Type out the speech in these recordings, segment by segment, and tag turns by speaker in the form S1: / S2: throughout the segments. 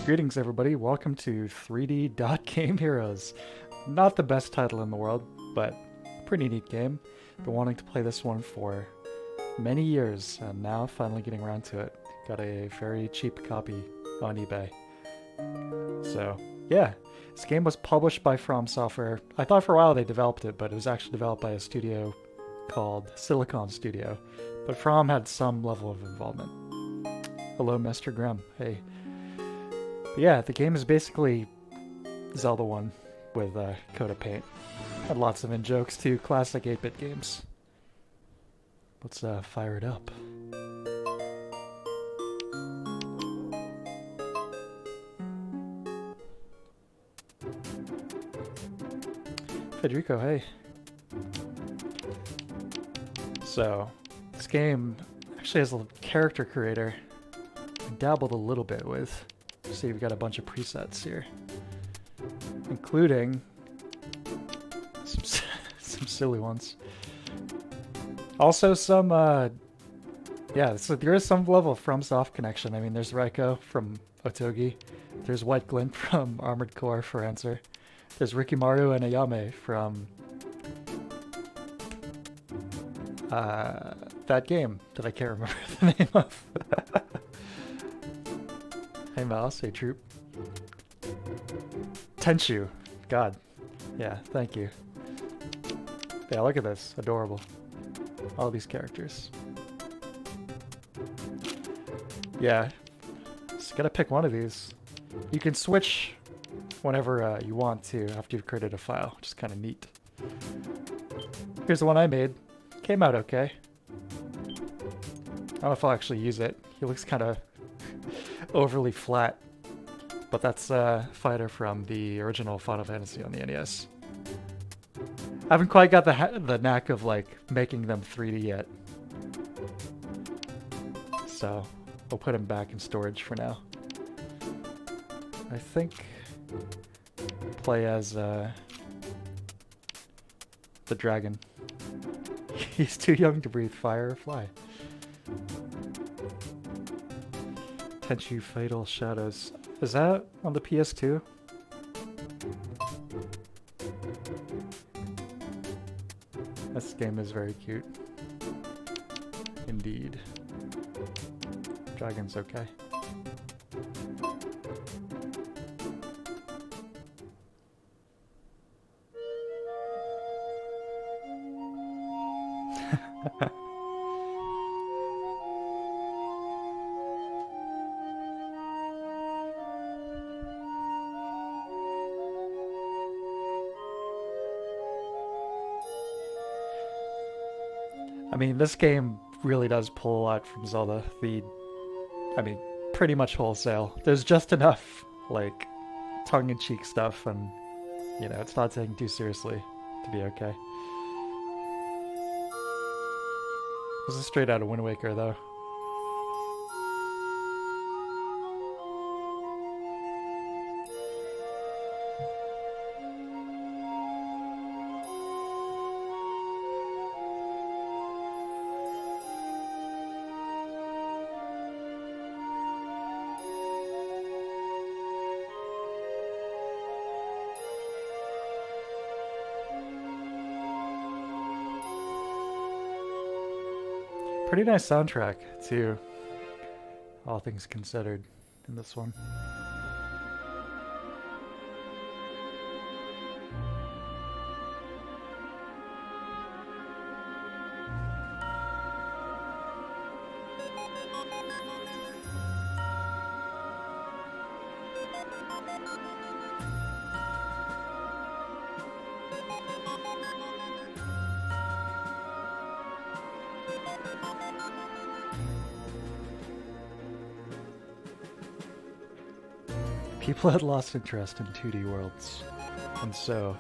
S1: Greetings, everybody. Welcome to 3D Dot Game Heroes. Not the best title in the world, but pretty neat game. Been wanting to play this one for many years, and now finally getting around to it. Got a very cheap copy on eBay. So, yeah. This game was published by From Software. I thought for a while they developed it, but it was actually developed by a studio called Silicon Studio. But From had some level of involvement. Hello, Mr. Grimm. Hey. But yeah, the game is basically Zelda 1 with coat of paint. Had lots of in-jokes to classic 8-bit games. Let's fire it up. Federico, hey. So, this game actually has a character creator I dabbled a little bit with. So you've got a bunch of presets here, including some silly ones. Also some, yeah, so there is some level of FromSoft connection. I mean, there's Raiko from Otogi. There's White Glint from Armored Core for Answer. There's Rikimaru and Ayame from that game that I can't remember the name of. Hey Mouse, hey Troop. Tenshu. God. Yeah, thank you. Yeah, look at this. Adorable. All these characters. Yeah. Just gotta pick one of these. You can switch whenever you want to after you've created a file, which is kind of neat. Here's the one I made. Came out okay. I don't know if I'll actually use it. He looks kind of overly flat, but that's a fighter from the original Final Fantasy on the NES. I haven't quite got the knack of like making them 3D yet, so we'll put him back in storage for now. I think play as the dragon. He's too young to breathe fire or fly. Tenchu Fatal Shadows. Is that on the PS2? This game is very cute. Indeed. Dragon's okay. I mean, this game really does pull a lot from Zelda. I mean, pretty much wholesale. There's just enough, like, tongue-in-cheek stuff, and, you know, it's not taken too seriously to be okay. This is straight out of Wind Waker, though. Pretty nice soundtrack, too, all things considered, in this one. People had lost interest in 2D worlds, and so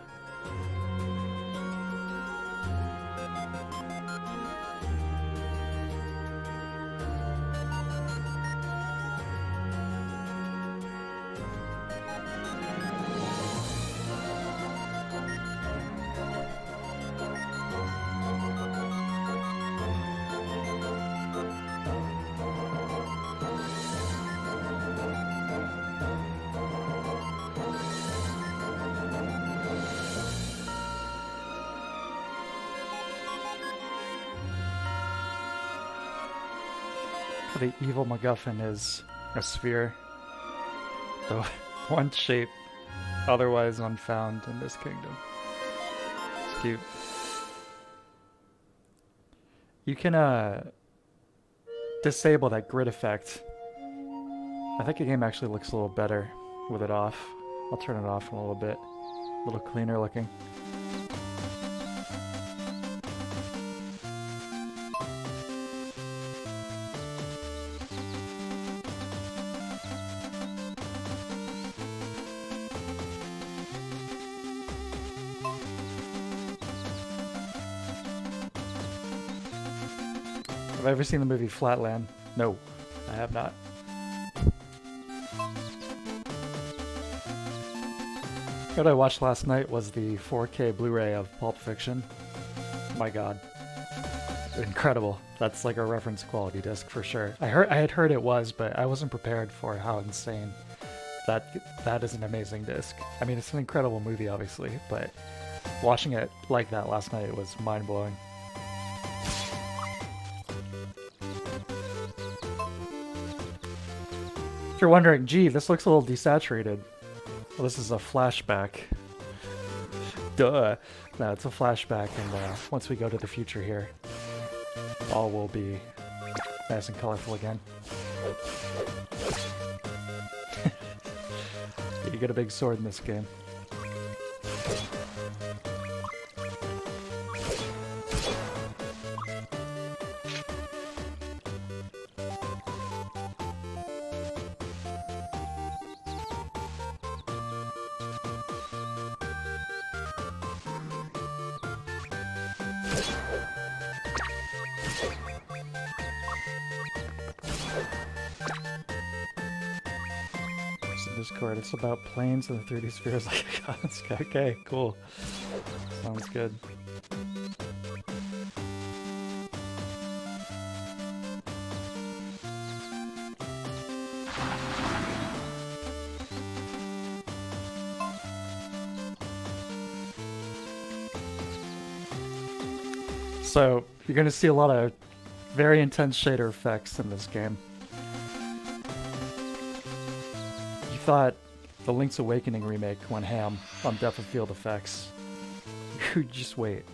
S1: The evil MacGuffin is a sphere. The one shape otherwise unfound in this kingdom. It's cute. You can disable that grid effect. I think the game actually looks a little better with it off. I'll turn it off in a little bit. A little cleaner looking. Have I ever seen the movie Flatland? No, I have not. What I watched last night was the 4K Blu-ray of Pulp Fiction. My god. Incredible. That's like a reference quality disc for sure. I had heard it was, but I wasn't prepared for how insane that is an amazing disc. I mean, it's an incredible movie, obviously, but watching it like that last night was mind-blowing. If you're wondering, gee, this looks a little desaturated. Well, this is a flashback. Duh. No, it's a flashback, and once we go to the future here, all will be nice and colorful again. You get a big sword in this game. Discord, it's about planes and the 3D spheres. Like, okay, cool. Sounds good. So, you're going to see a lot of very intense shader effects in this game. Thought the Link's Awakening remake went ham on depth of field effects. You just wait.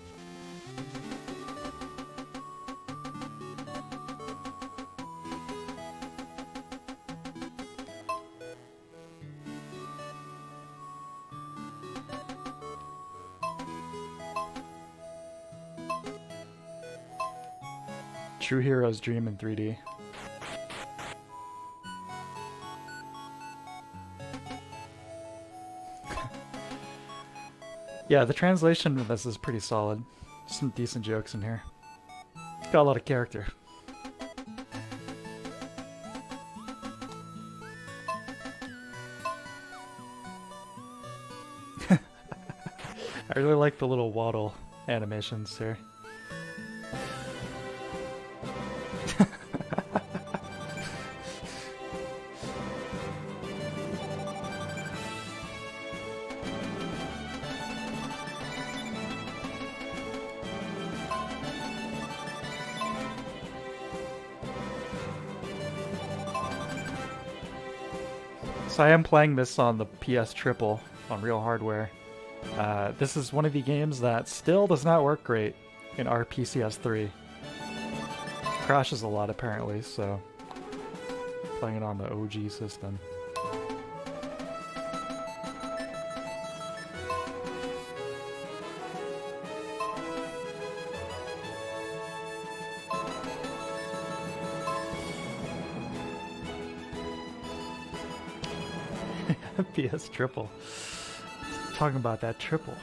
S1: True Hero's Dream in 3D. Yeah, the translation of this is pretty solid. Some decent jokes in here. It's got a lot of character. I really like the little waddle animations here. So I am playing this on the PS Triple on real hardware. This is one of the games that still does not work great in our PCS3. Crashes a lot apparently, so playing it on the OG system. PS Triple. Talking about that triple.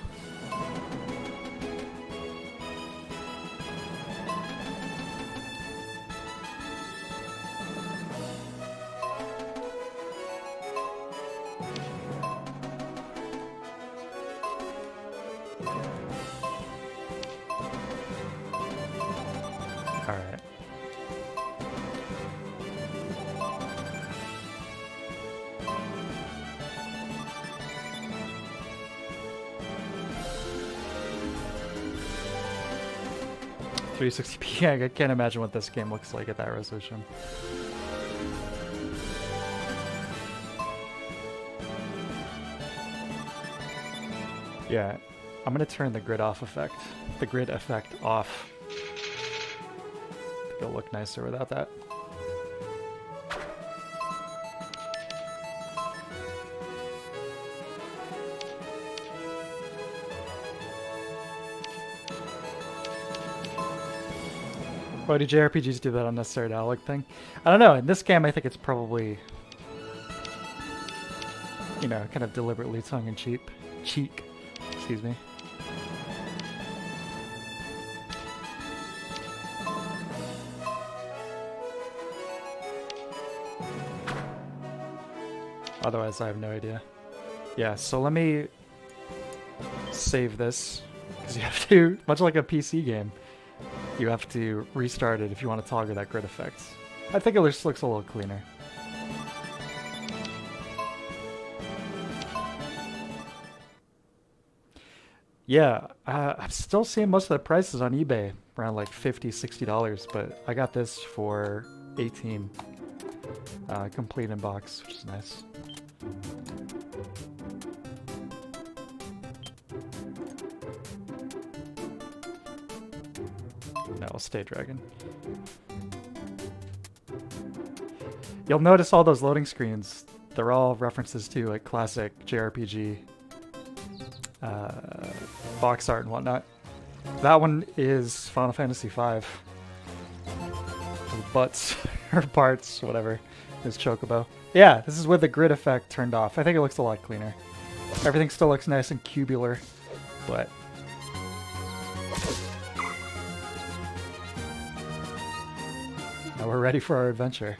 S1: All right. .360p. I can't imagine what this game looks like at that resolution. Yeah, I'm gonna turn the grid effect off. I think it'll look nicer without that. Why do JRPGs do that unnecessary dialogue thing? I don't know. In this game, I think it's probably, you know, kind of deliberately tongue-in-cheek. Excuse me. Otherwise, I have no idea. Yeah, so let me save this, because you have to, much like a PC game, you have to restart it if you want to toggle that grid effect. I think it just looks a little cleaner. Yeah, I'm still seeing most of the prices on eBay around like $50, $60, but I got this for $18, complete in box, which is nice. No, I'll stay dragon. You'll notice all those loading screens, they're all references to like classic JRPG box art and whatnot. That one is Final Fantasy V. Or butts, or parts, whatever, is Chocobo. Yeah, this is with the grid effect turned off. I think it looks a lot cleaner. Everything still looks nice and cubular, but now we're ready for our adventure.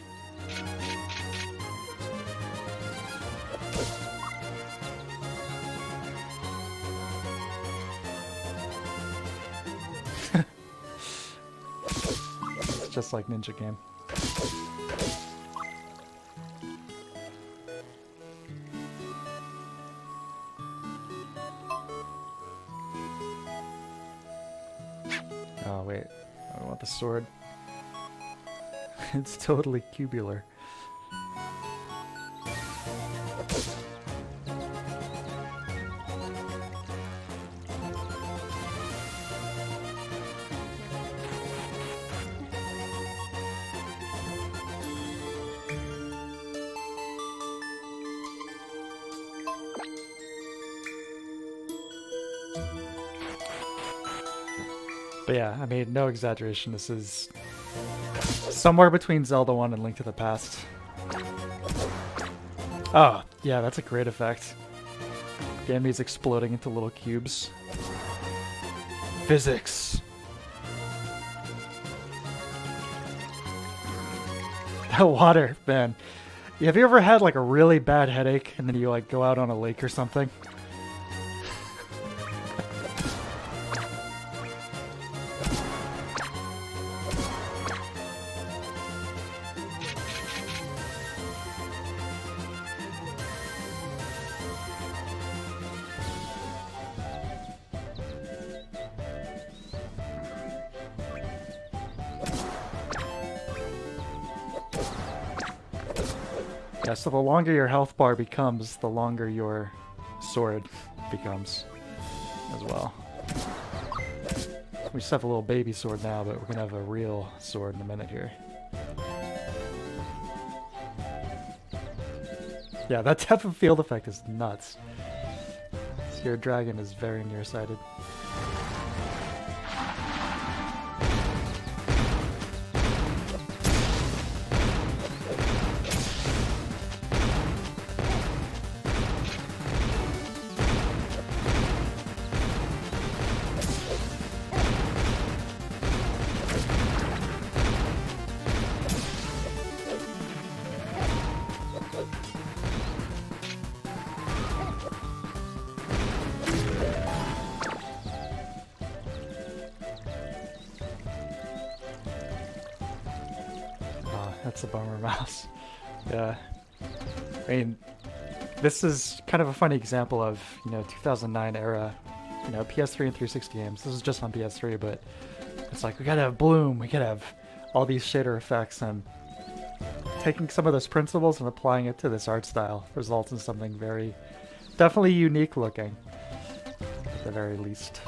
S1: It's just like Ninja Game. Oh wait, I don't want the sword. It's totally cubular. But yeah, I mean, no exaggeration, this is somewhere between Zelda 1 and Link to the Past. Oh, yeah, that's a great effect. The enemies exploding into little cubes. Physics! That water, man. Have you ever had like a really bad headache and then you like go out on a lake or something? Yeah, so the longer your health bar becomes, the longer your sword becomes as well. We just have a little baby sword now, but we're gonna have a real sword in a minute here. Yeah, that type of field effect is nuts. So your dragon is very nearsighted. That's a bummer, mouse. Yeah. I mean, this is kind of a funny example of, 2009 era, PS3 and 360 games. This is just on PS3, but it's like, we gotta have bloom, we gotta have all these shader effects, and taking some of those principles and applying it to this art style results in something very, definitely unique looking. at the very least.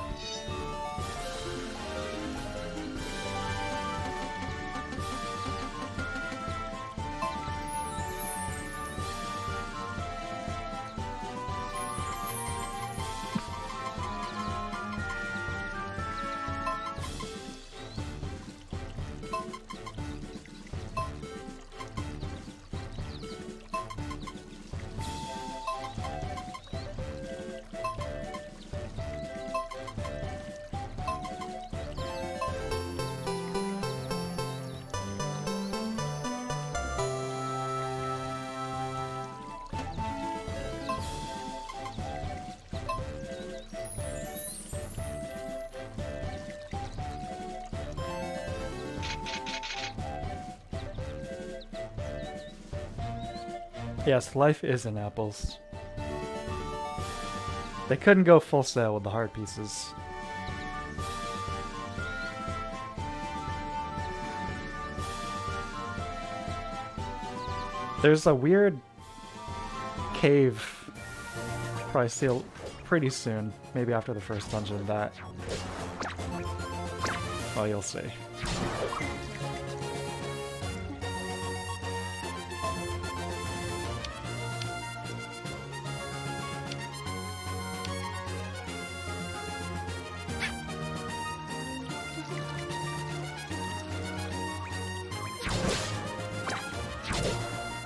S1: Yes, life is in apples. They couldn't go full sale with the heart pieces. There's a weird cave. Probably see it pretty soon. Maybe after the first dungeon that... well, you'll see.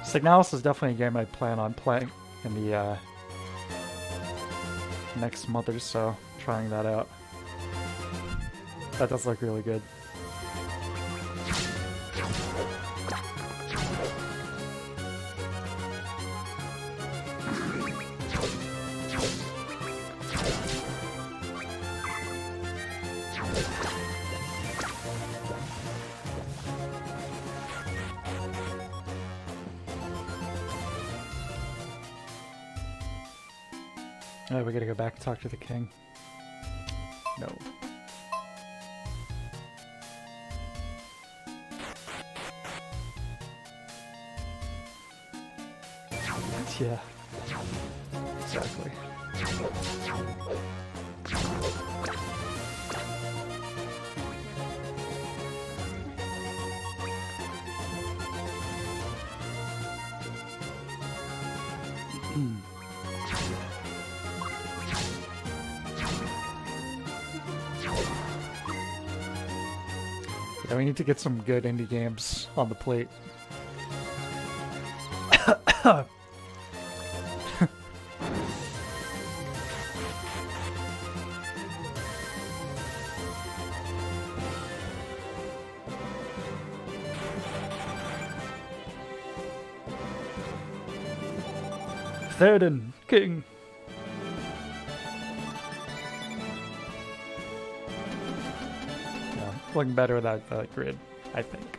S1: Signalis is definitely a game I plan on playing in the next month or so, trying that out. That does look really good. Oh, we gotta go back and talk to the king. No. Yeah. Exactly. Yeah, we need to get some good indie games on the plate. Theoden, king. Yeah, looking better without the grid, I think.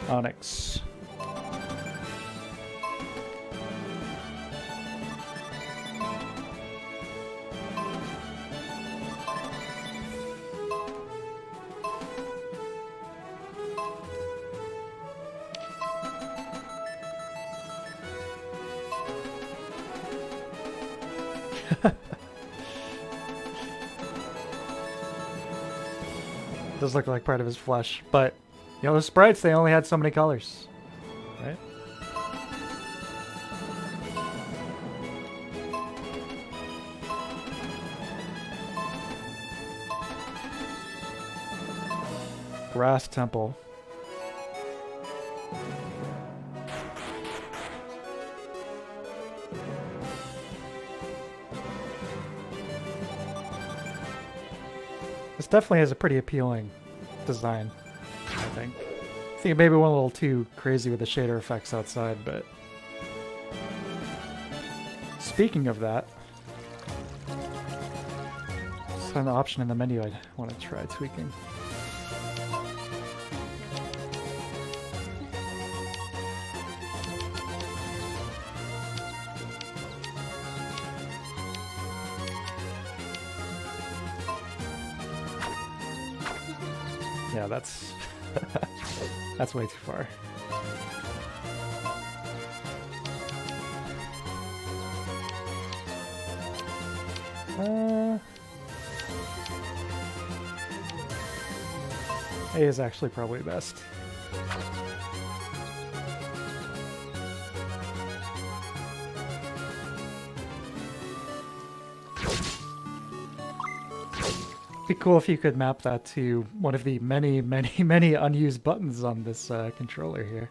S1: Onyx. Does look like part of his flesh, but you know, the sprites, they only had so many colors, right? Grass temple. This definitely has a pretty appealing design, I think. I think it maybe went a little too crazy with the shader effects outside, but... Speaking of that, it's an option in the menu I want to try tweaking. Yeah, that's that's way too far. A is actually probably best. Be cool if you could map that to one of the many, many, many unused buttons on this controller here.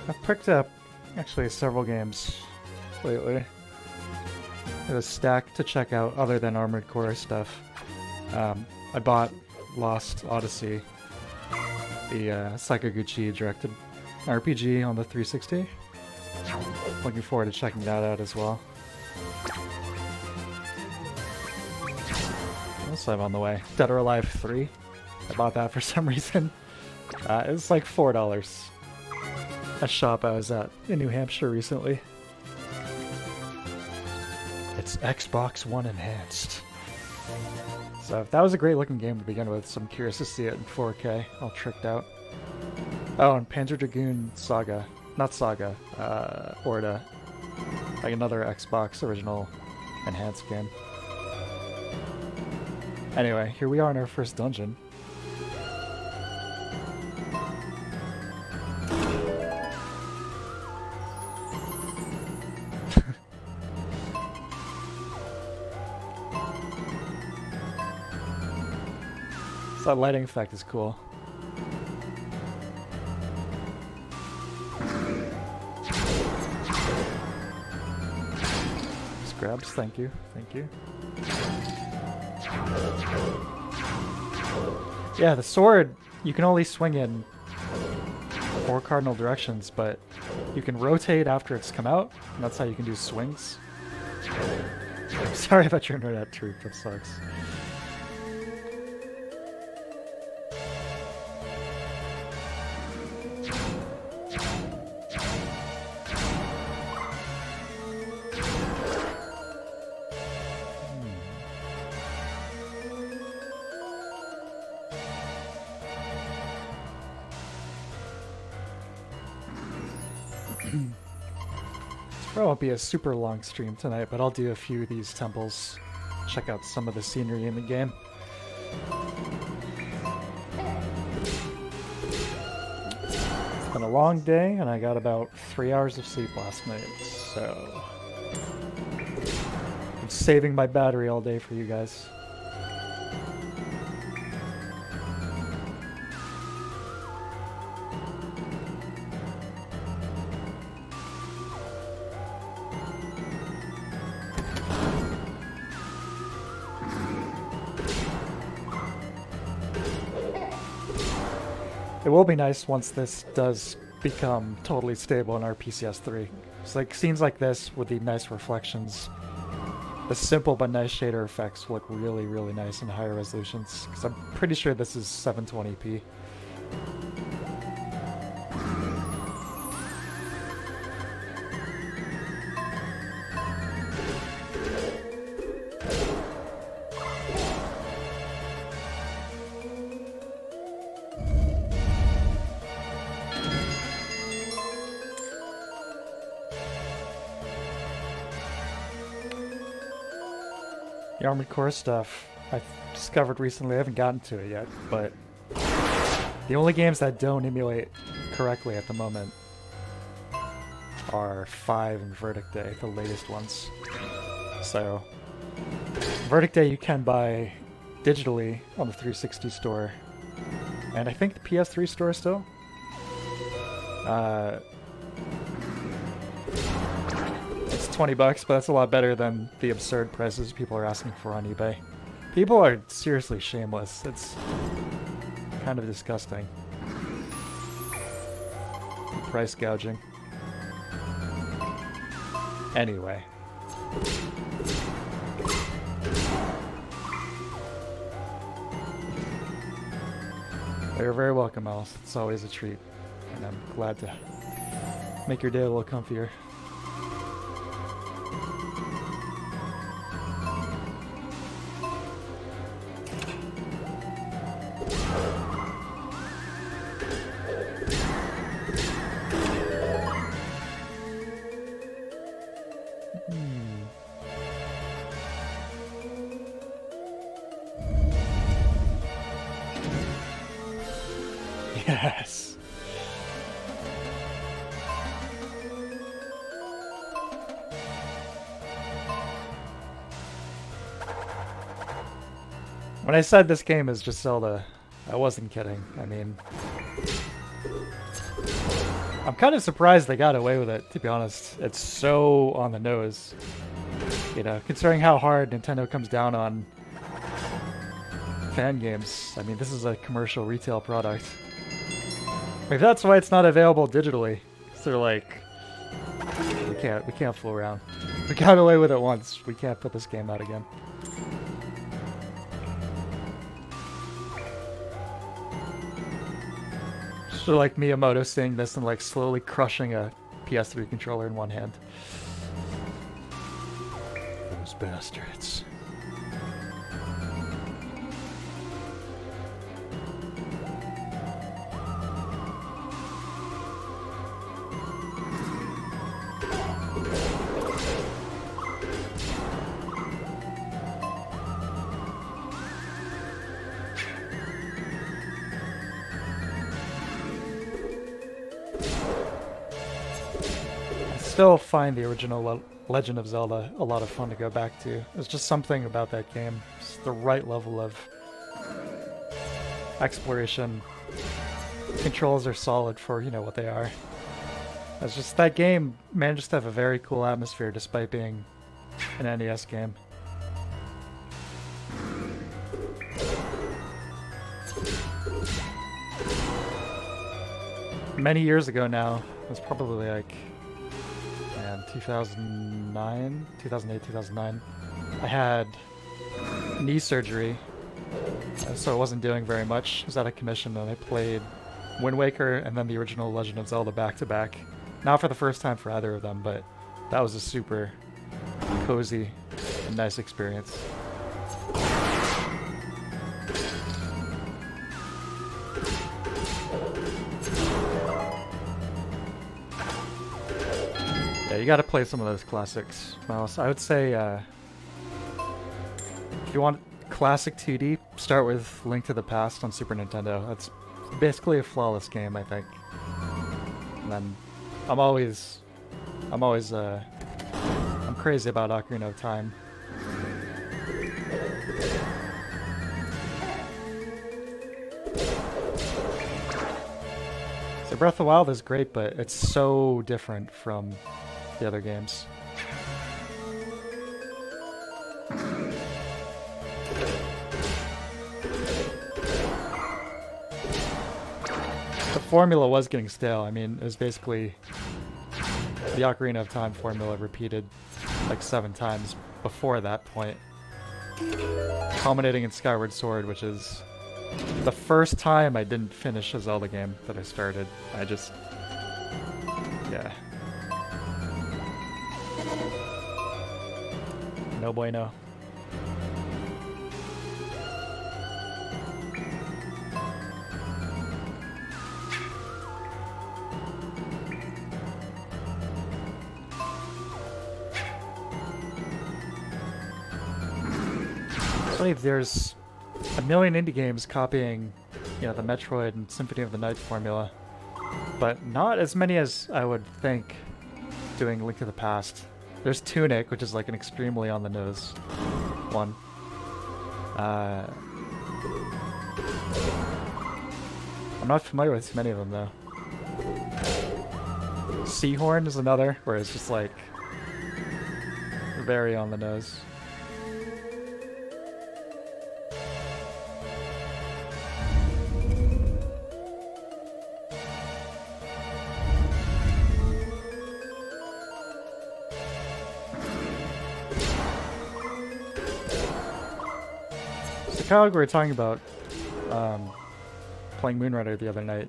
S1: I've picked up actually several games lately. There's a stack to check out other than Armored Core stuff. I bought Lost Odyssey, the Sakaguchi directed RPG on the 360. Looking forward to checking that out as well. Also, I'm on the way. Dead or Alive 3. I bought that for some reason. It's like $4. A shop I was at in New Hampshire recently. It's Xbox One enhanced. So that was a great looking game to begin with, so I'm curious to see it in 4K, all tricked out. Oh, and Panzer Dragoon Saga. Not Saga, Orda. Like another Xbox original enhanced game. Anyway, here we are in our first dungeon. So that lighting effect is cool. Scrubs, thank you, thank you. Yeah, the sword, you can only swing in 4 cardinal directions, but you can rotate after it's come out, and that's how you can do swings. Sorry about your internet, Troop, that sucks. Probably won't be a super long stream tonight, but I'll do a few of these temples. Check out some of the scenery in the game. It's been a long day, and I got about 3 hours of sleep last night, so I'm saving my battery all day for you guys. It will be nice once this does become totally stable in our PCS3. It's like scenes like this with the nice reflections, the simple but nice shader effects look really, really nice in higher resolutions. Because I'm pretty sure this is 720p. The Armored Core stuff I've discovered recently, I haven't gotten to it yet, but the only games that don't emulate correctly at the moment are 5 and Verdict Day, the latest ones. So, Verdict Day you can buy digitally on the 360 store, And I think the PS3 store still. It's $20, but that's a lot better than the absurd prices people are asking for on eBay. People are seriously shameless. It's kind of disgusting. Price gouging. Anyway. You're very welcome, Alice. It's always a treat. And I'm glad to make your day a little comfier. Yes. When I said this game is just Zelda, I wasn't kidding. I mean, I'm kind of surprised they got away with it, to be honest. It's so on the nose. You know, considering how hard Nintendo comes down on fan games. I mean, this is a commercial retail product. Maybe that's why it's not available digitally. So they're like, we can't fool around. We got away with it once. We can't put this game out again. So like Miyamoto seeing this and like slowly crushing a PS3 controller in one hand. Those bastards. Still find the original Legend of Zelda a lot of fun to go back to. There's just something about that game. It's the right level of exploration. Controls are solid for, you know, what they are. It's just that game manages to have a very cool atmosphere despite being an NES game. Many years ago now, it was probably like 2009, 2008, 2009, I had knee surgery, so I wasn't doing very much. I was out of commission, and I played Wind Waker and then the original Legend of Zelda back to back. Not for the first time for either of them, but that was a super cozy and nice experience. Yeah, you gotta play some of those classics. Well, so I would say, if you want classic 2D, start with Link to the Past on Super Nintendo. That's basically a flawless game, I think. And then, I'm crazy about Ocarina of Time. So Breath of the Wild is great, but it's so different from the other games. The formula was getting stale. I mean, it was basically the Ocarina of Time formula repeated like 7 times before that point, culminating in Skyward Sword, which is the first time I didn't finish a Zelda game that I started. I just, yeah. No bueno. It's funny, there's a million indie games copying, you know, the Metroid and Symphony of the Night formula, but not as many as I would think doing Link to the Past. There's Tunic, which is like an extremely on-the-nose one. I'm not familiar with too many of them though. Seahorn is another, where it's just like very on the nose. So Kyle, we were talking about playing Moonrider the other night.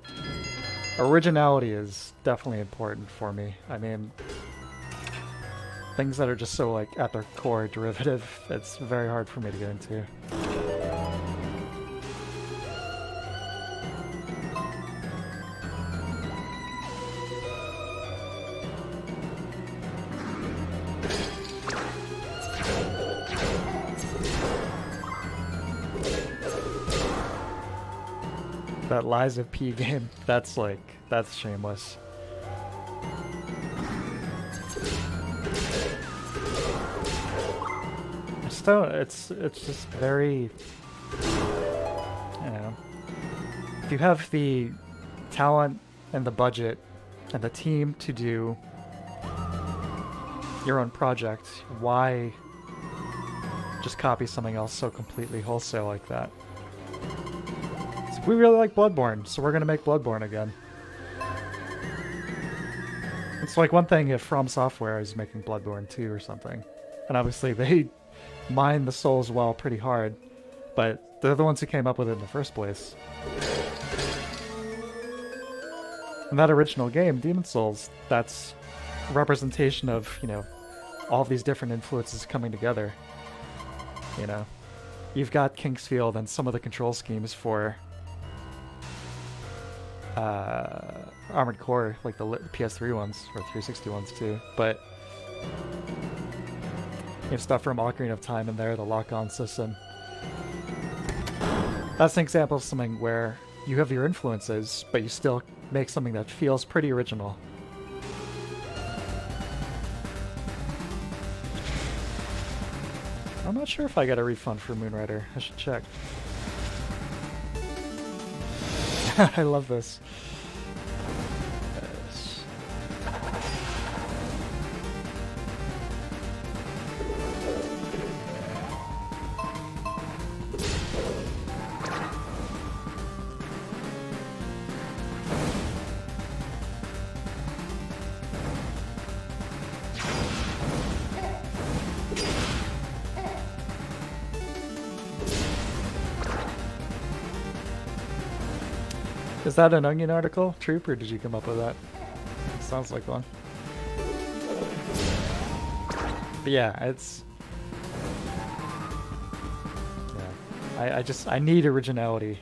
S1: Originality is definitely important for me. I mean, things that are just so like at their core derivative, it's very hard for me to get into. That Lies of P game, that's shameless. It's just very, you know, if you have the talent and the budget and the team to do your own project, why just copy something else so completely wholesale like that? We really like Bloodborne, so we're gonna make Bloodborne again. It's like one thing if From Software is making Bloodborne 2 or something, and obviously they mine the Souls well pretty hard, but they're the ones who came up with it in the first place. And that original game, Demon Souls, that's a representation of, you know, all these different influences coming together. You know, you've got Kingsfield and some of the control schemes for Armored Core, like the PS3 ones, or 360 ones too, but you have stuff from Ocarina of Time in there, the lock-on system. That's an example of something where you have your influences, but you still make something that feels pretty original. I'm not sure if I got a refund for Moonrider. I should check. I love this. Is that an Onion article, Troop, or did you come up with that? Sounds like one. But yeah, it's... Yeah. I need originality.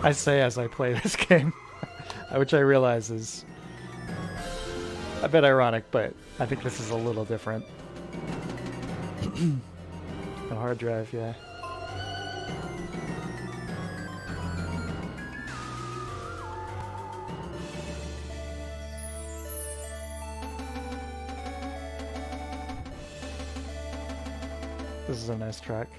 S1: I say as I play this game, which I realize is a bit ironic, but I think this is a little different. A hard drive, yeah. This is a nice track.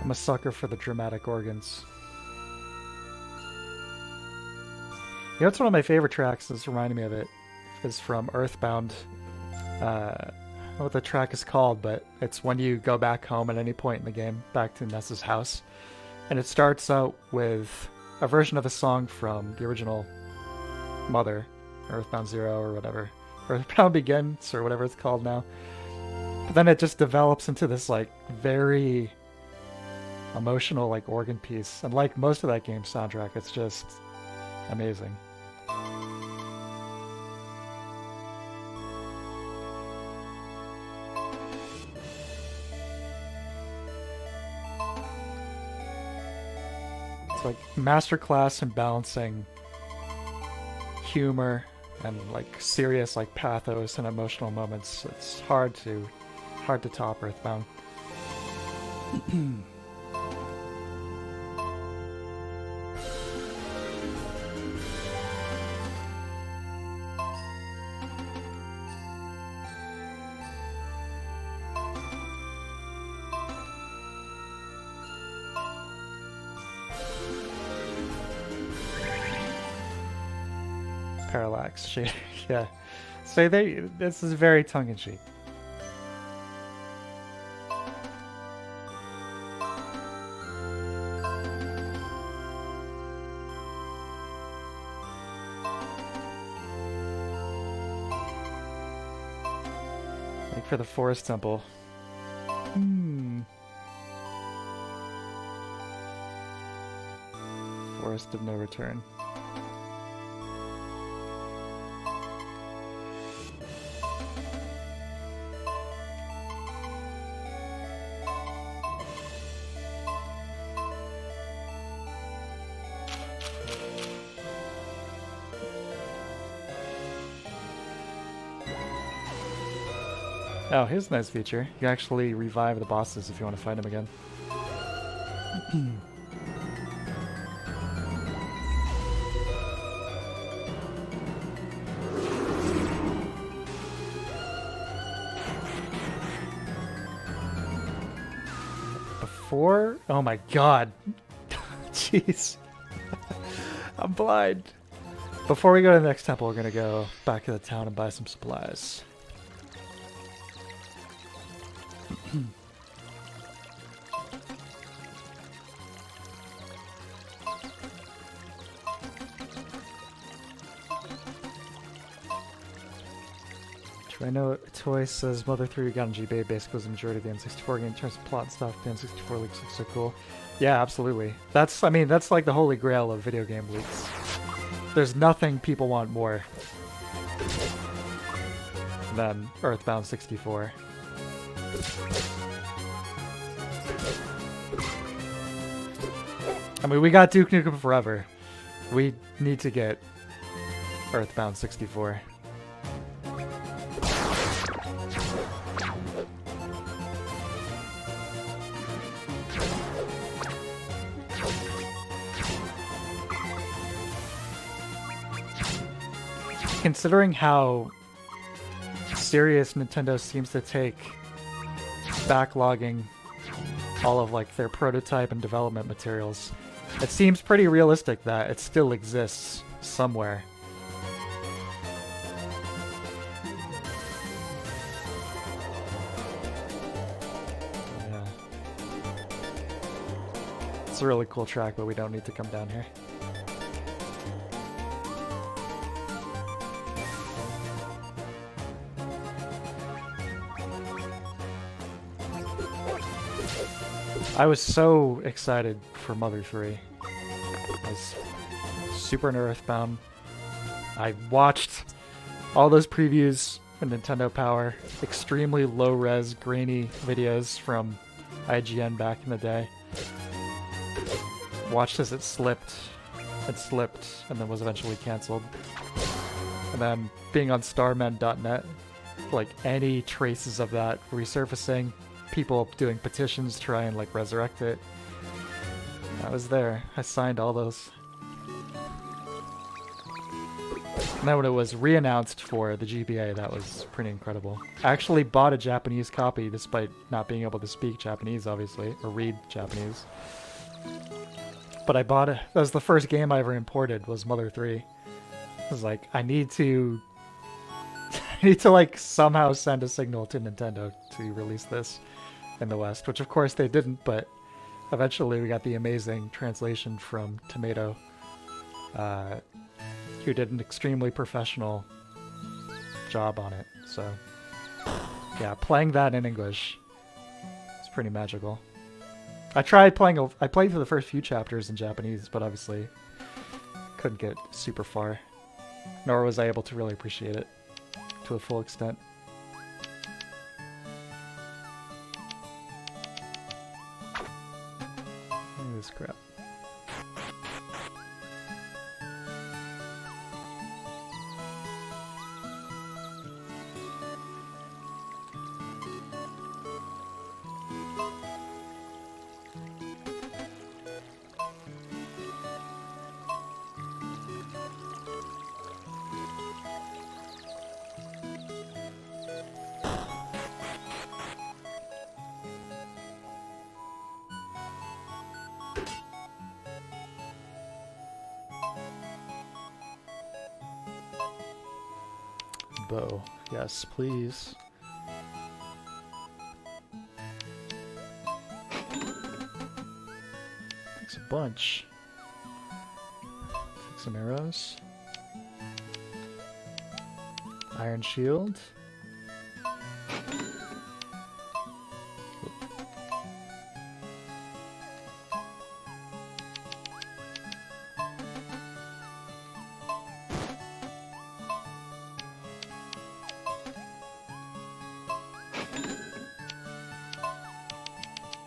S1: I'm a sucker for the dramatic organs. You know, it's one of my favorite tracks that's reminding me of it. Is from Earthbound. I don't know what the track is called, but it's when you go back home at any point in the game, back to Ness's house. And it starts out with a version of a song from the original Mother, Earthbound Zero or whatever. Earthbound Begins or whatever it's called now. But then it just develops into this like very emotional like organ piece. And like most of that game's soundtrack, it's just amazing. It's like masterclass in balancing humor and like serious like pathos and emotional moments. It's hard to top Earthbound. Parallax shader, yeah. So this is very tongue-in-cheek. Like for the Forest Temple. Forest of No Return. Oh, here's a nice feature. You actually revive the bosses if you want to fight them again. Before? Oh my god. Jeez. I'm blind. Before we go to the next temple, we're gonna go back to the town and buy some supplies. I know Toy says Mother 3 got on GBA basically was the majority of the N64 game in terms of plot and stuff. The N64 leaks look so cool. Yeah, absolutely. That's like the holy grail of video game leaks. There's nothing people want more than Earthbound 64. I mean, we got Duke Nukem Forever. We need to get Earthbound 64. Considering how serious Nintendo seems to take backlogging all of like their prototype and development materials, it seems pretty realistic that it still exists somewhere. Yeah. It's a really cool track, but we don't need to come down here. I was so excited for Mother 3. I was super into Earthbound. I watched all those previews on Nintendo Power, extremely low-res, grainy videos from IGN back in the day. Watched as it slipped, and then was eventually canceled. And then being on starmen.net, like any traces of that resurfacing, people doing petitions to try and like resurrect it. I was there. I signed all those. And then when it was re-announced for the GBA, that was pretty incredible. I actually bought a Japanese copy despite not being able to speak Japanese, obviously, or read Japanese. But I bought it. That was the first game I ever imported, was Mother 3. I was like, I need to like somehow send a signal to Nintendo to release this in the West, which of course they didn't, but eventually we got the amazing translation from Tomato, who did an extremely professional job on it. So yeah, playing that in English is pretty magical. I tried playing. I played for the first few chapters in Japanese, but obviously couldn't get super far. Nor was I able to really appreciate it to a full extent. This crap. Bow. Yes, please. Thanks a bunch. Take some arrows. Iron shield.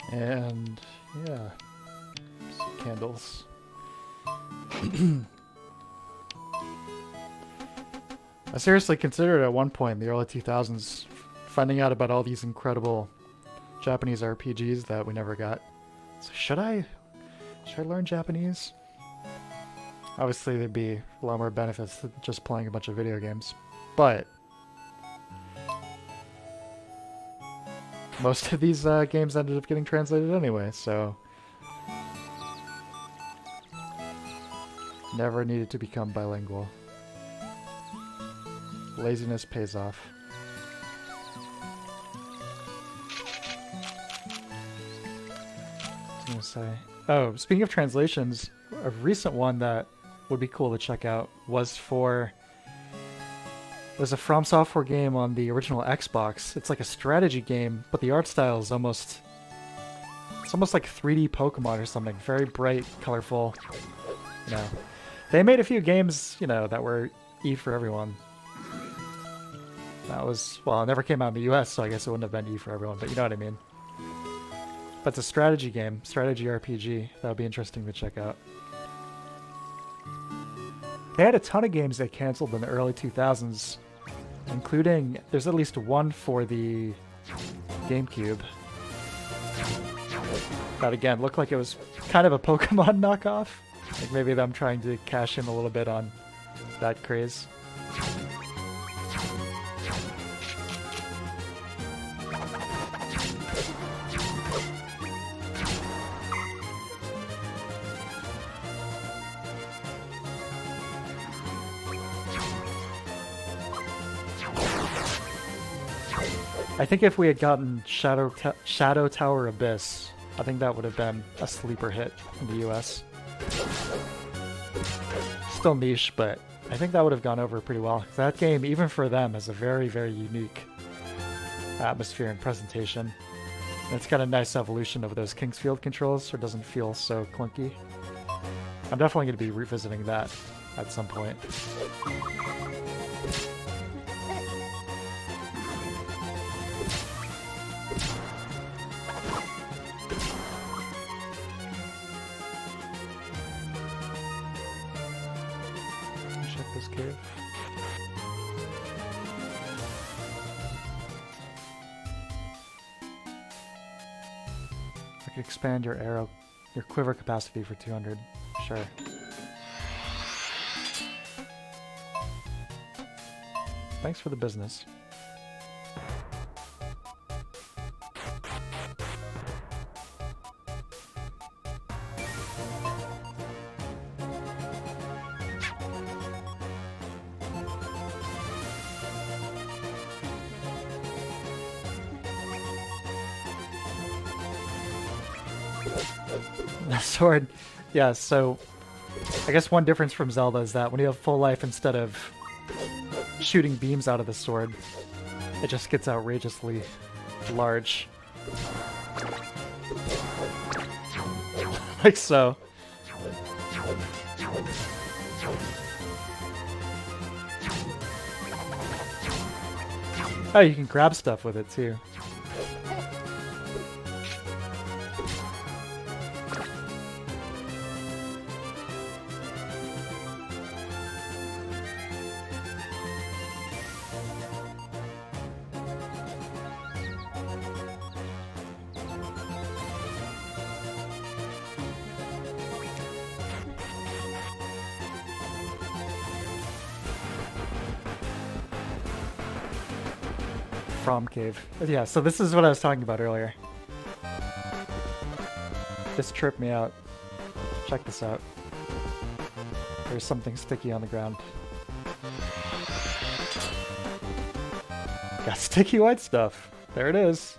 S1: And yeah, some candles. I seriously considered at one point in the early 2000s finding out about all these incredible Japanese RPGs that we never got. So should I learn Japanese? Obviously there'd be a lot more benefits than just playing a bunch of video games, but most of these games ended up getting translated anyway, so never needed to become bilingual. Laziness pays off. I was gonna say. Oh, speaking of translations, a recent one that would be cool to check out was for... There's a From Software game on the original Xbox. It's like a strategy game, but the art style is almost... It's almost like 3D Pokemon or something. Very bright, colorful. You know. They made a few games, you know, that were E for everyone. That was... Well, it never came out in the US, so I guess it wouldn't have been E for everyone, but you know what I mean. But it's a strategy game. Strategy RPG. That would be interesting to check out. They had a ton of games they canceled in the early 2000s. Including, there's at least one for the GameCube. That again looked like it was kind of a Pokemon knockoff. Like maybe them trying to cash in a little bit on that craze. I think if we had gotten Shadow Tower Abyss, I think that would have been a sleeper hit in the US. Still niche, but I think that would have gone over pretty well. That game, even for them, has a very, very unique atmosphere and presentation. And it's got a nice evolution of those Kingsfield controls, so it doesn't feel so clunky. I'm definitely going to be revisiting that at some point. This cave. I could expand your quiver capacity for 200. Sure. Thanks for the business. The sword, yeah, so I guess one difference from Zelda is that when you have full life, instead of shooting beams out of the sword, it just gets outrageously large. like so. Oh, you can grab stuff with it too. From cave. Yeah, so this is what I was talking about earlier. This tripped me out. Check this out. There's something sticky on the ground. Got sticky white stuff. There it is.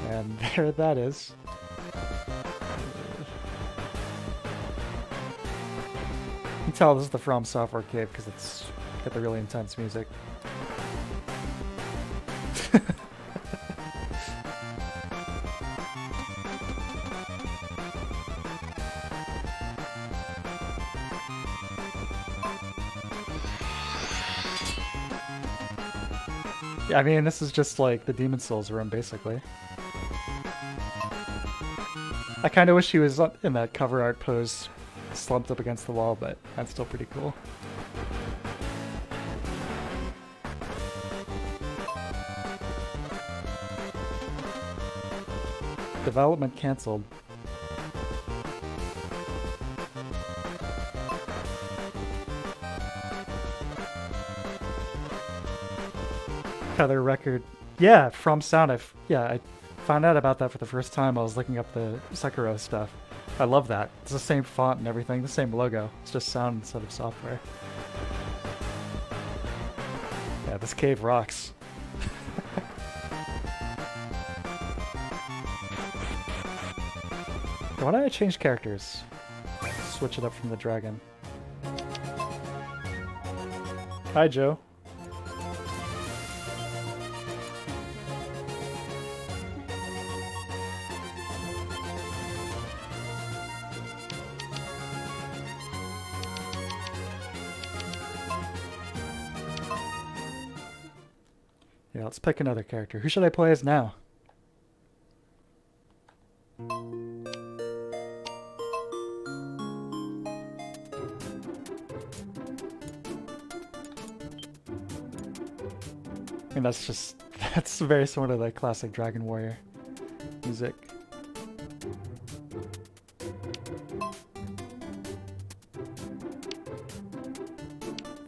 S1: And there that is. You can tell this is the From Software cave because it's got the really intense music. Yeah, I mean, this is just like the Demon Souls room, basically. I kind of wish he was in that cover art pose, slumped up against the wall, but that's still pretty cool. Development cancelled. Other record. Yeah, From Sound. I found out about that for the first time. I was looking up the Sekiro stuff. I love that. It's the same font and everything, the same logo. It's just sound instead of software. Yeah, this cave rocks. Why don't I change characters? Switch it up from the dragon. Hi, Joe. Yeah, let's pick another character. Who should I play as now? I mean, that's very similar to the classic Dragon Warrior music.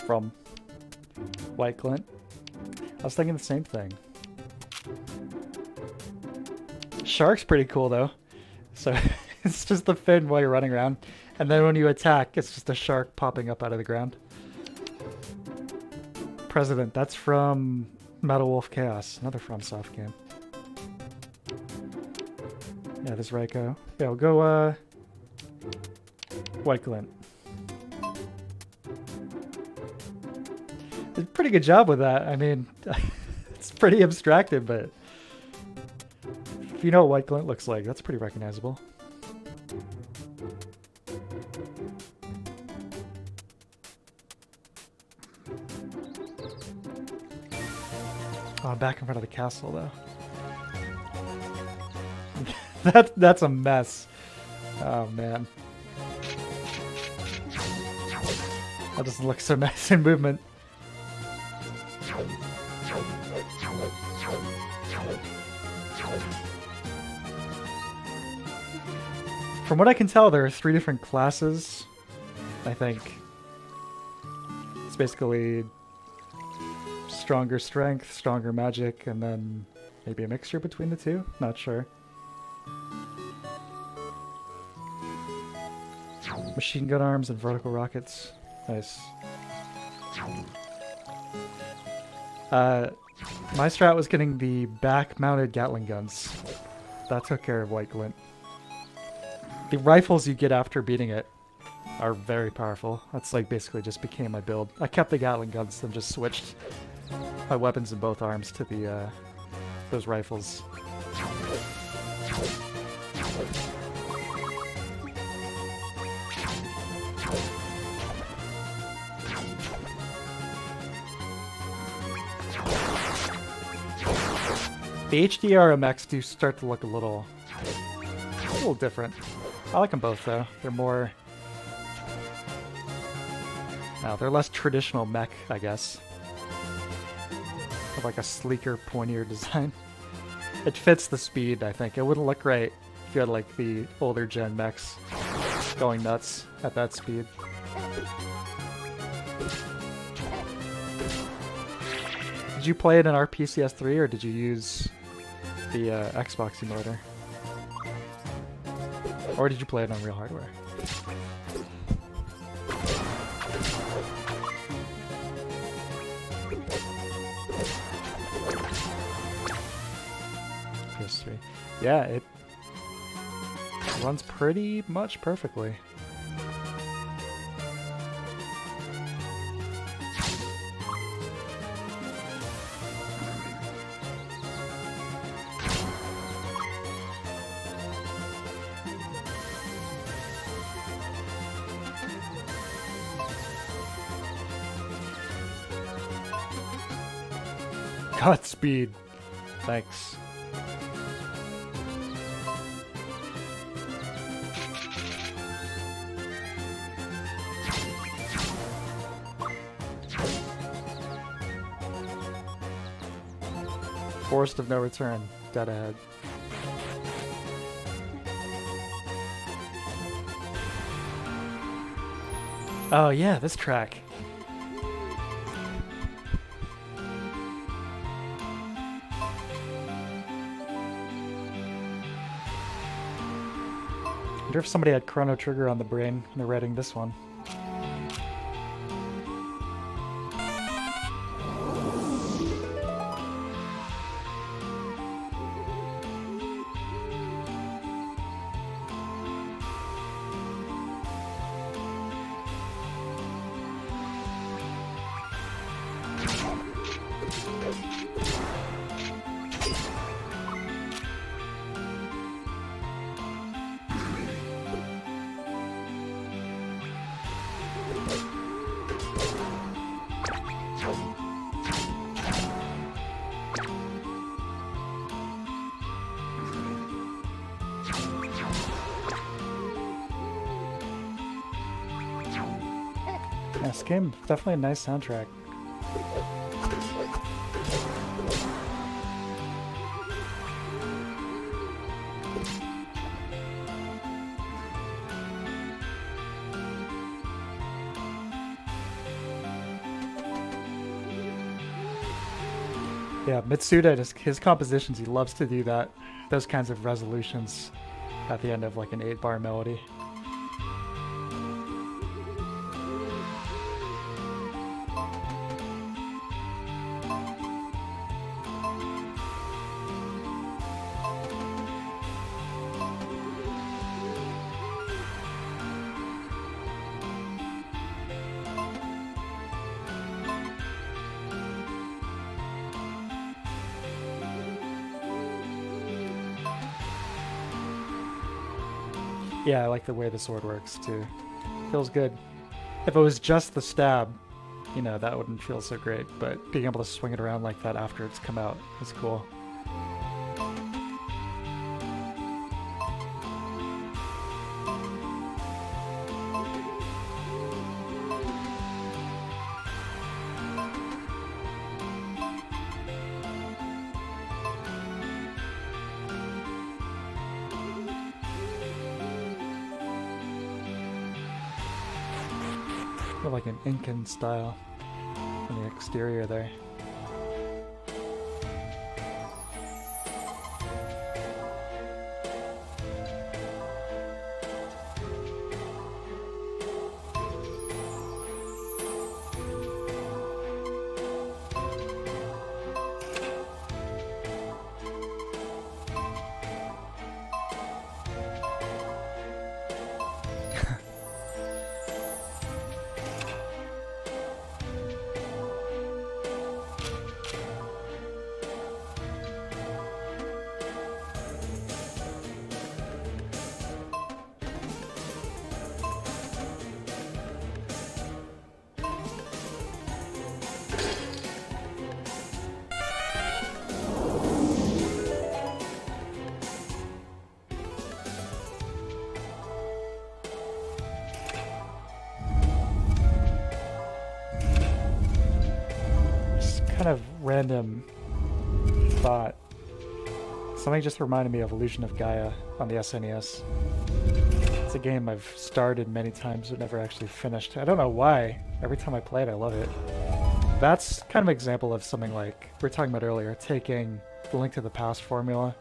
S1: From White Glint. I was thinking the same thing. Shark's pretty cool though. So it's just the fin while you're running around. And then when you attack, it's just a shark popping up out of the ground. President, that's from Metal Wolf Chaos, another FromSoft game. Yeah, this Raiko. Yeah, we'll go White Glint. Did a pretty good job with that. I mean, it's pretty abstracted, but if you know what White Glint looks like, that's pretty recognizable. Oh, I'm back in front of the castle, though. That's a mess. Oh, man. That doesn't look so nice in movement. From what I can tell, there are 3 different classes, I think. It's basically stronger strength, stronger magic, and then maybe a mixture between the two? Not sure. Machine gun arms and vertical rockets. Nice. My strat was getting the back-mounted Gatling guns. That took care of White Glint. The rifles you get after beating it are very powerful. That's like basically just became my build. I kept the Gatling guns and just switched my weapons in both arms to the those rifles. The HD RMX do start to look a little different. I like them both though. They're more... No, they're less traditional mech, I guess. Have like a sleeker, pointier design. It fits the speed, I think. It wouldn't look great if you had like the older gen mechs going nuts at that speed. Did you play it in RPCS3 or did you use the Xbox emulator? Or did you play it on real hardware? PS3. Yeah, it runs pretty much perfectly. Godspeed. Thanks. Forest of no return. Dead ahead. Oh yeah, this track. I wonder if somebody had Chrono Trigger on the brain when they're writing this one. Yeah, this game, definitely a nice soundtrack. Yeah, Mitsuda, his compositions, he loves to do that. Those kinds of resolutions at the end of like an 8-bar melody. Yeah, I like the way the sword works too. Feels good. If it was just the stab, you know, that wouldn't feel so great, but being able to swing it around like that after it's come out is cool. Like an Incan style on the exterior there. kind of random thought. Something just reminded me of Illusion of Gaia on the SNES. It's a game I've started many times but never actually finished. I don't know why. Every time I play it, I love it. That's kind of an example of something like we were talking about earlier, taking the Link to the Past formula,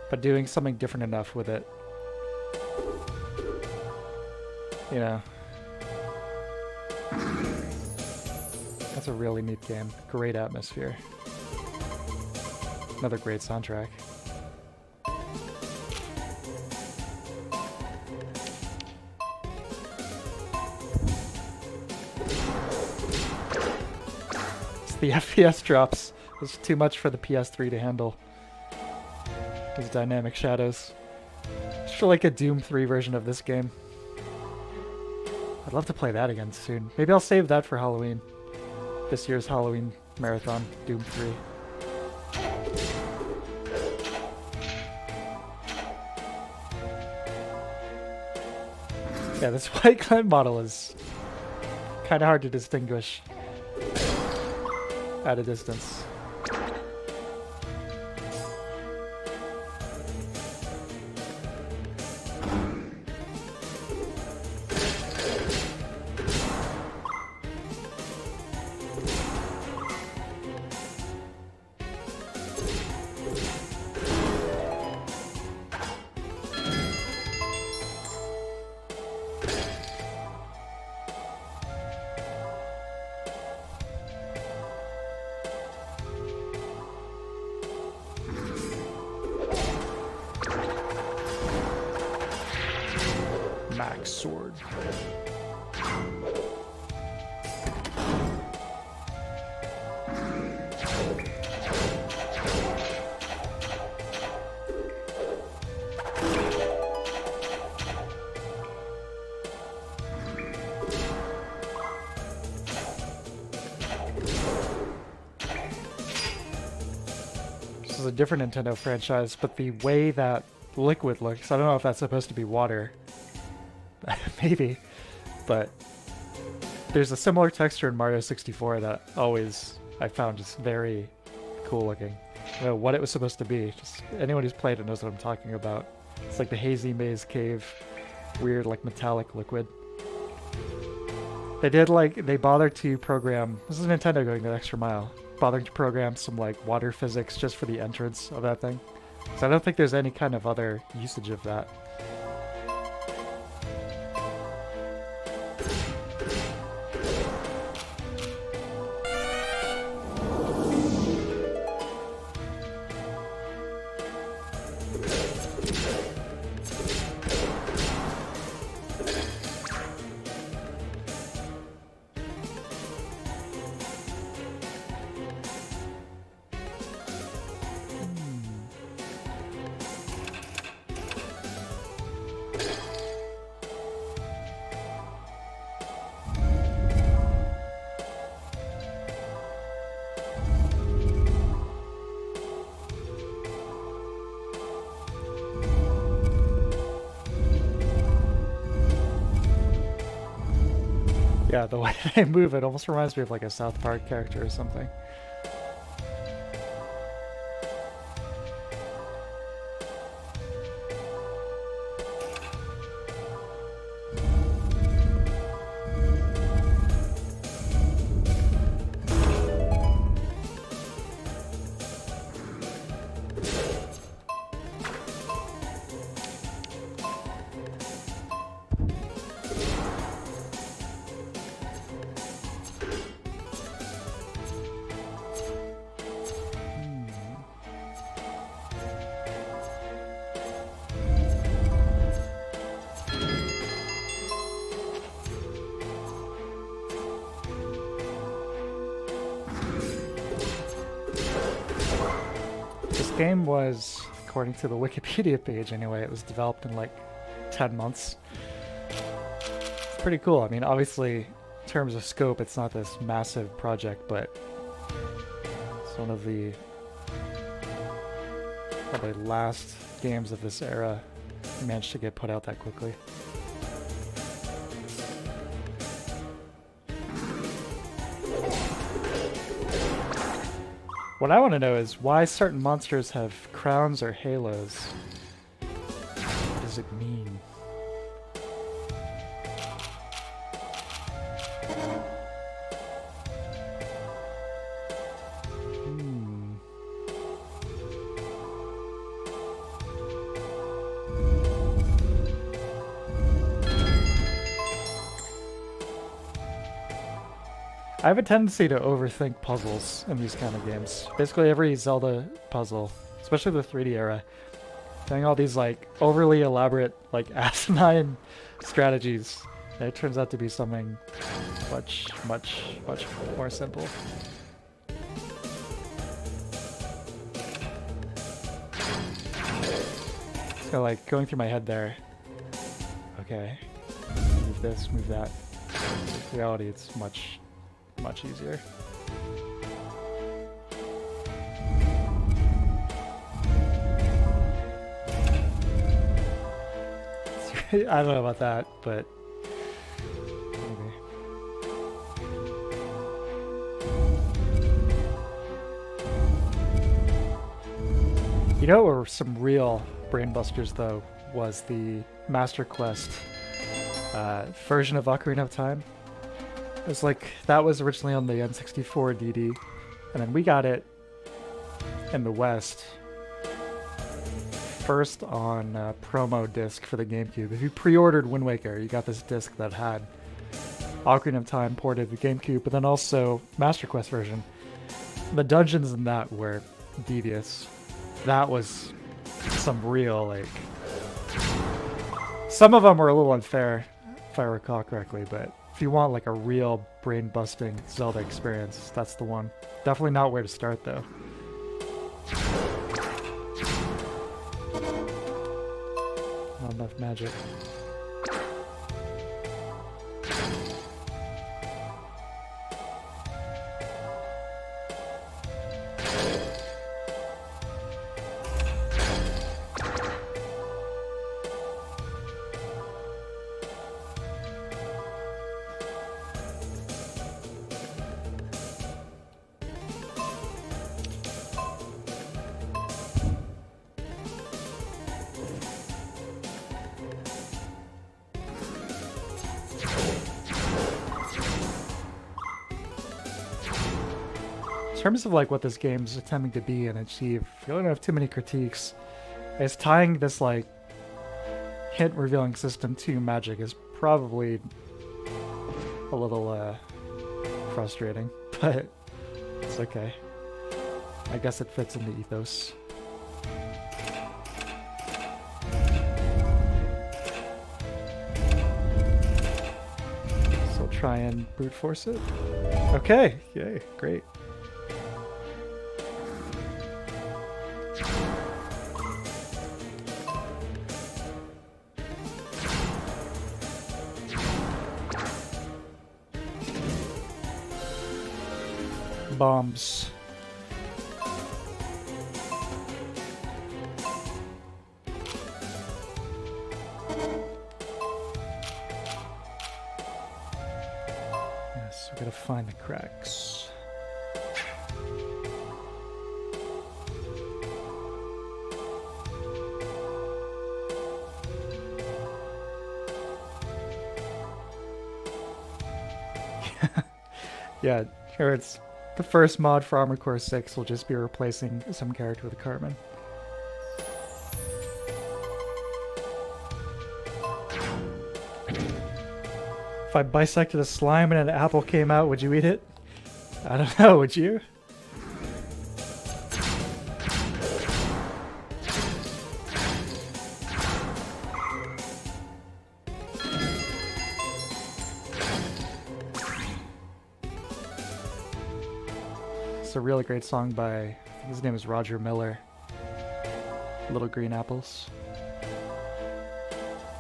S1: but doing something different enough with it. You know. That's a really neat game. Great atmosphere. Another great soundtrack. The FPS drops was too much for the PS3 to handle. These dynamic shadows. Just feel like a Doom 3 version of this game. I'd love to play that again soon. Maybe I'll save that for Halloween. This year's Halloween marathon, Doom 3. Yeah, this White Glen model is kind of hard to distinguish at a distance. Max sword. This is a different Nintendo franchise, but the way that liquid looks, I don't know if that's supposed to be water. Maybe, but there's a similar texture in Mario 64 that always I found just very cool looking. I don't know what it was supposed to be. Just anyone who's played it knows what I'm talking about. It's like the hazy maze cave, weird like metallic liquid. They bothered to program, this is Nintendo going the extra mile, bothering to program some like water physics just for the entrance of that thing. So I don't think there's any kind of other usage of that. Yeah, the way they move, it almost reminds me of like a South Park character or something. This game was, according to the Wikipedia page anyway, it was developed in like 10 months. It's pretty cool. I mean, obviously, in terms of scope, it's not this massive project, but it's one of the probably last games of this era managed to get put out that quickly. What I want to know is why certain monsters have crowns or halos. What does it mean? I have a tendency to overthink puzzles in these kind of games. Basically every Zelda puzzle, especially the 3D era, doing all these like overly elaborate, like asinine strategies. And it turns out to be something much more simple. So like going through my head there. Okay, move this, move that. In reality, it's much easier. I don't know about that, but maybe. You know what were some real brainbusters though was the Master Quest version of Ocarina of Time. It was like, that was originally on the N64 DD, and then we got it in the West first on a promo disc for the GameCube. If you pre-ordered Wind Waker, you got this disc that had Ocarina of Time ported to the GameCube, but then also Master Quest version. The dungeons in that were devious. That was some real, like... Some of them were a little unfair, if I recall correctly, but if you want like a real brain-busting Zelda experience, that's the one. Definitely not where to start though. Not enough magic. In terms of like what this game's attempting to be and achieve, I don't have too many critiques. It's tying this like hint revealing system to magic is probably a little frustrating, but it's okay. I guess it fits in the ethos. So try and brute force it. Okay, yay, great. Bombs. Yes, we gotta find the cracks. Yeah, here it's the first mod for Armored Core 6 will just be replacing some character with a Cartman. If I bisected a slime and an apple came out, would you eat it? I don't know, would you? It's a really great song by, I think his name is Roger Miller. Little Green Apples.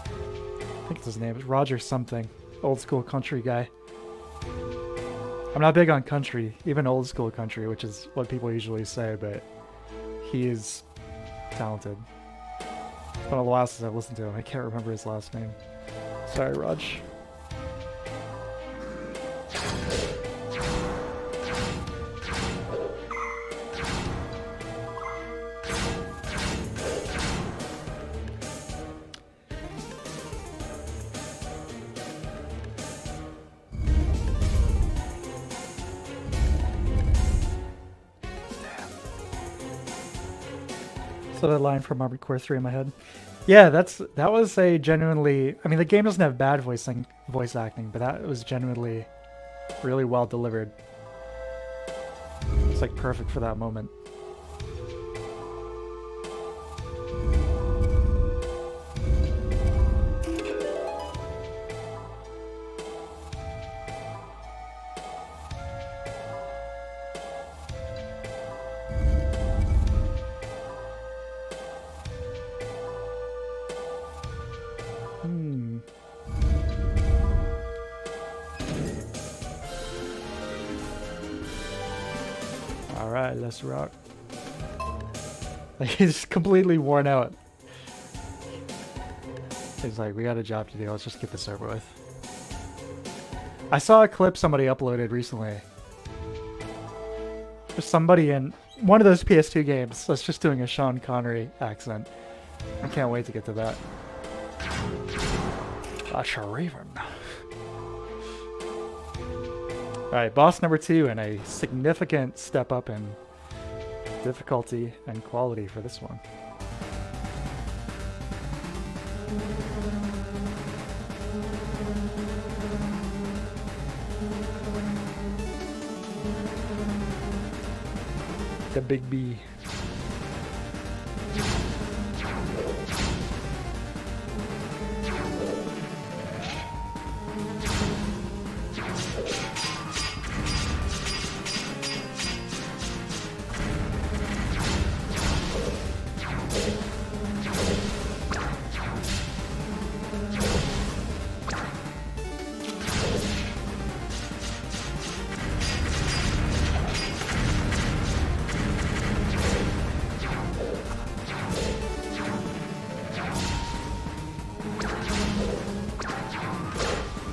S1: I think it's his name. It's Roger something. Old school country guy. I'm not big on country, even old school country, which is what people usually say, but he is talented. It's been a while since I've listened to him. I can't remember his last name. Sorry, Raj. So that line from Armored Core 3 in my head. Yeah, that was a genuinely. I mean, the game doesn't have bad voice acting, but that was genuinely really well delivered. It's like perfect for that moment. Alright, let's rock. Like, he's completely worn out. He's like, we got a job to do, let's just get this over with. I saw a clip somebody uploaded recently. There's somebody in one of those PS2 games that's just doing a Sean Connery accent. I can't wait to get to that. Raven. Alright, boss number 2, and a significant step up in difficulty and quality for this one. The big B.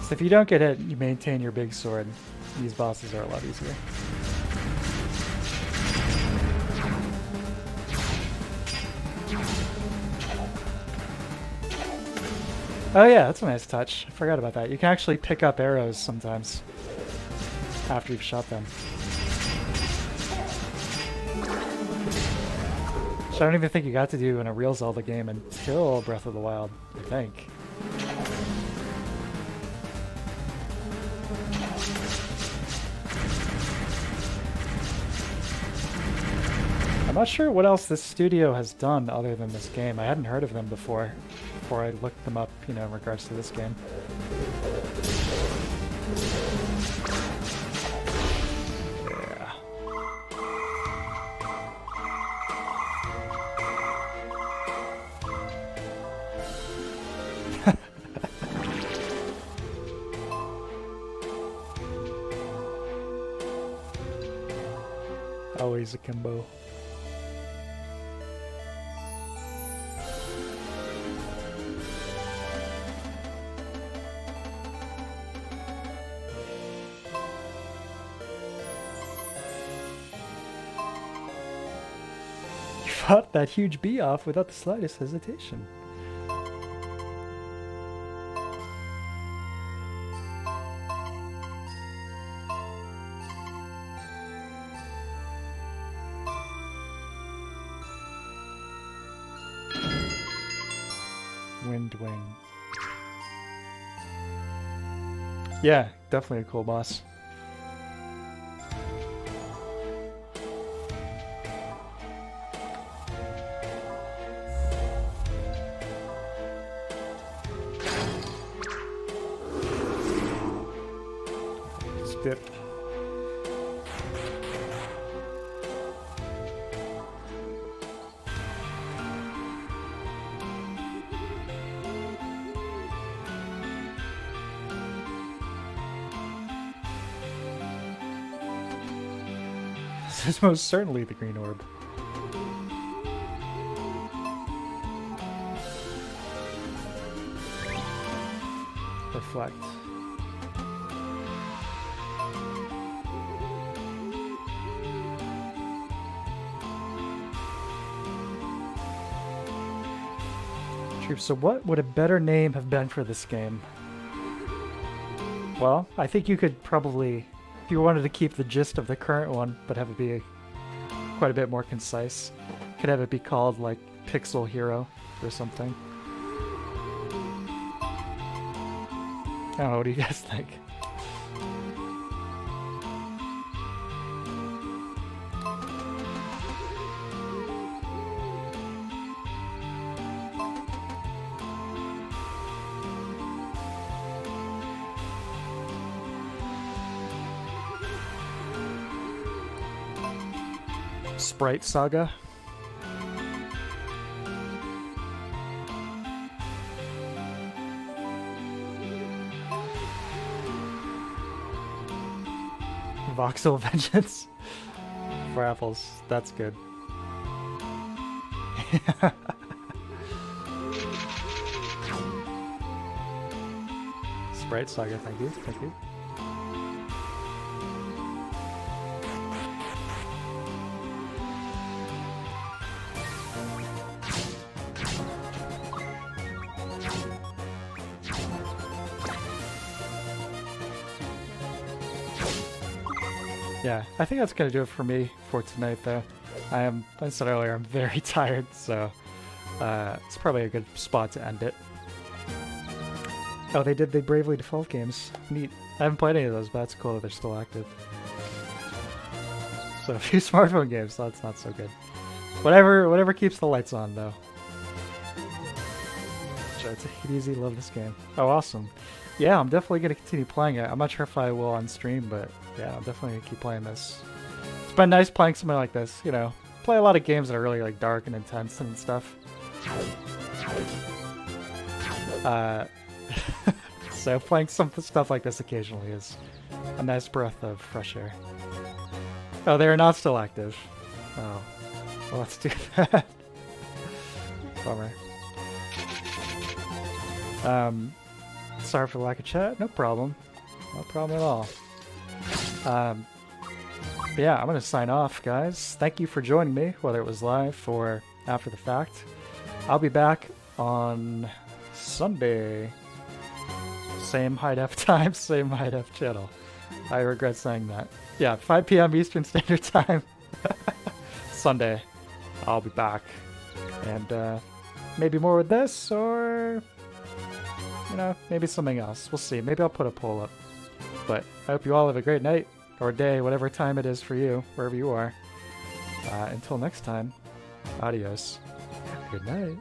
S1: So if you don't get hit, you maintain your big sword. These bosses are a lot easier. Oh yeah, that's a nice touch. I forgot about that. You can actually pick up arrows sometimes after you've shot them. Which I don't even think you got to do in a real Zelda game until Breath of the Wild, I think. I'm not sure what else this studio has done other than this game. I hadn't heard of them before I looked them up, you know, in regards to this game. Yeah. Always a Kimbo. Fought that huge bee off without the slightest hesitation. Windwing. Yeah, definitely a cool boss. Dip. This is most certainly the green orb. Reflect. So what would a better name have been for this game? Well, I think you could probably, if you wanted to keep the gist of the current one, but have it be quite a bit more concise, could have it be called like pixel hero or something. I don't know, what do you guys think? Sprite Saga. Voxel Vengeance for apples. That's good. Sprite Saga, thank you, thank you. Yeah, I think that's gonna do it for me for tonight, though. I said earlier, I'm very tired, so it's probably a good spot to end it. Oh, they did the Bravely Default games. Neat. I haven't played any of those, but that's cool that they're still active. So a few smartphone games, so that's not so good. Whatever keeps the lights on, though. Try to take it easy, love this game. Oh, awesome. Yeah, I'm definitely going to continue playing it. I'm not sure if I will on stream, but yeah, I'm definitely going to keep playing this. It's been nice playing something like this, you know. Play a lot of games that are really like dark and intense and stuff. So playing some stuff like this occasionally is a nice breath of fresh air. Oh, they are not still active. Oh, well, let's do that. Bummer. Sorry for the lack of chat. No problem. No problem at all. But yeah, I'm going to sign off, guys. Thank you for joining me, whether it was live or after the fact. I'll be back on Sunday. Same high def time, same high def channel. I regret saying that. Yeah, 5 p.m. Eastern Standard Time. Sunday. I'll be back. And maybe more with this, or you know, maybe something else. We'll see. Maybe I'll put a poll up. But I hope you all have a great night, or day, whatever time it is for you, wherever you are. Until next time, adios. Good night.